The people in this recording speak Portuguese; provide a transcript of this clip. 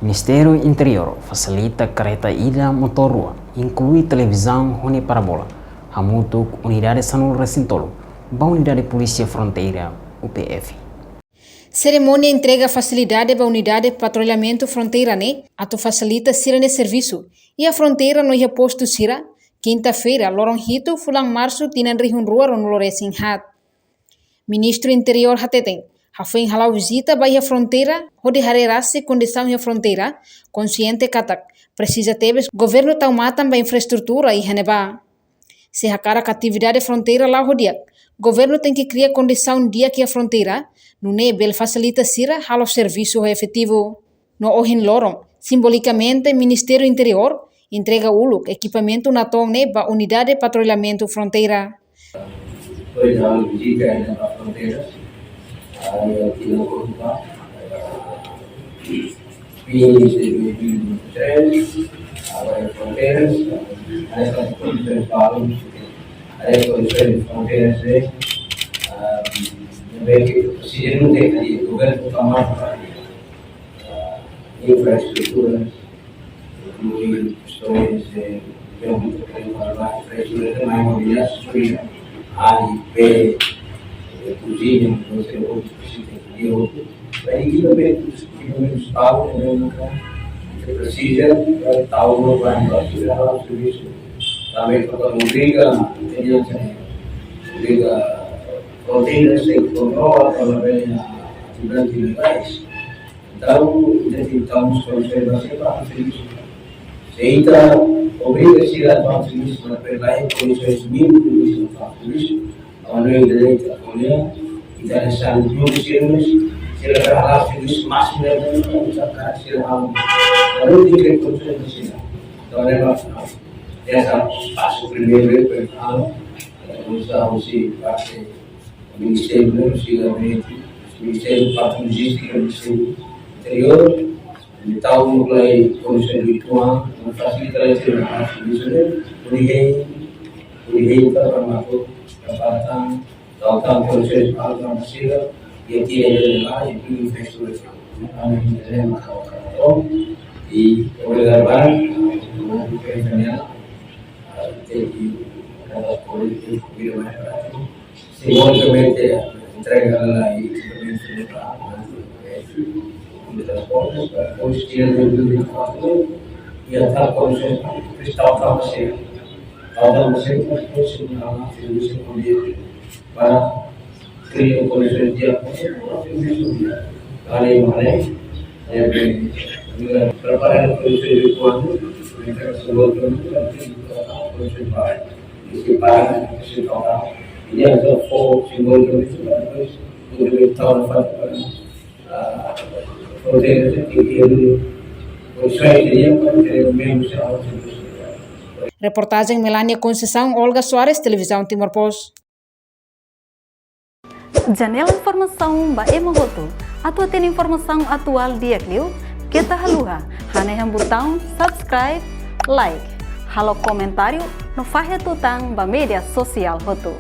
Ministério Interior facilita carreta ida motor rua, inclui televisão Rony Parabola, Hamutuk, Unidade Sanul Recintolo, ba Unidade Polícia Fronteira, UPF. Cerimônia entrega facilidade para a Unidade Patrulhamento Fronteira, atu facilita sira de serviço, e a fronteira no reposto sira, quinta-feira, lorong hito, fulang março, tinan rihun rua no loresing hat. Ministro Interior hateten, foi halau visita para a fronteira, onde harerase condição a fronteira, consciente katak, precisa teves governo tau matam para infraestrutura e haneba. Se hakara atividade fronteira lá rodiak, governo tem que criar condição dia que a fronteira, no nebel facilita sira halo serviço efetivo. No ohin lorong, simbolicamente Ministério Interior entrega uluk equipamento na tong para Unidade de Patrulhamento Fronteira. Foi dar visita na fronteira. Aqui no Portugal, fins de 2023, agora fronteiras, as condições falam, as condições de fronteiras, se não tem ali, o governo tomar infraestrutura, incluindo questões de infraestrutura também, mobilidade sofrida, AIP, cozinha, você outro precisa outro. Aí equipamentos estavam, você precisa estar no banco para tirar o serviço. Também quando obriga fronteiras sem controle, para ver atividades ilegais. Então, necessitamos conservação para o serviço. Se ainda obriga a cidade para o serviço, para pegar condições mínimas para o serviço, kalau yang dari Jakarta, kita ada sanjung sirus, sirah sirus masih ada usaha sirah, lalu tiga kursus di sini. Kalau ada ya masuk primer pertama, usaha usi pakai Ministério Ministério Patrulhistica, Ministério Interior, di tahun mulai kondisi virtual, memfasilitasi serviço, unihin termasuk kesempatan tentang proses alhamdulillah yang tidak adalah itu investor kami dalam kalau di penerbangan untuk pekerjaan jadi ada politik birokrasi simbolicamente entrega lagi sebenarnya para transporte para postir de ya tak proses kristal masih kalau mesin proses serviço para criar condições de preparar condições de quando ini ada fokus simbol untuk tahun Reportagem Melania Conceição, Olga Soares, Televisão Timor-Post. Janela informação ba emohoto. Atau tem informação atual dia kliu, kita haluha. Haneham botão subscribe, like, halo comentário no fahe tutang ba media sosial hotu.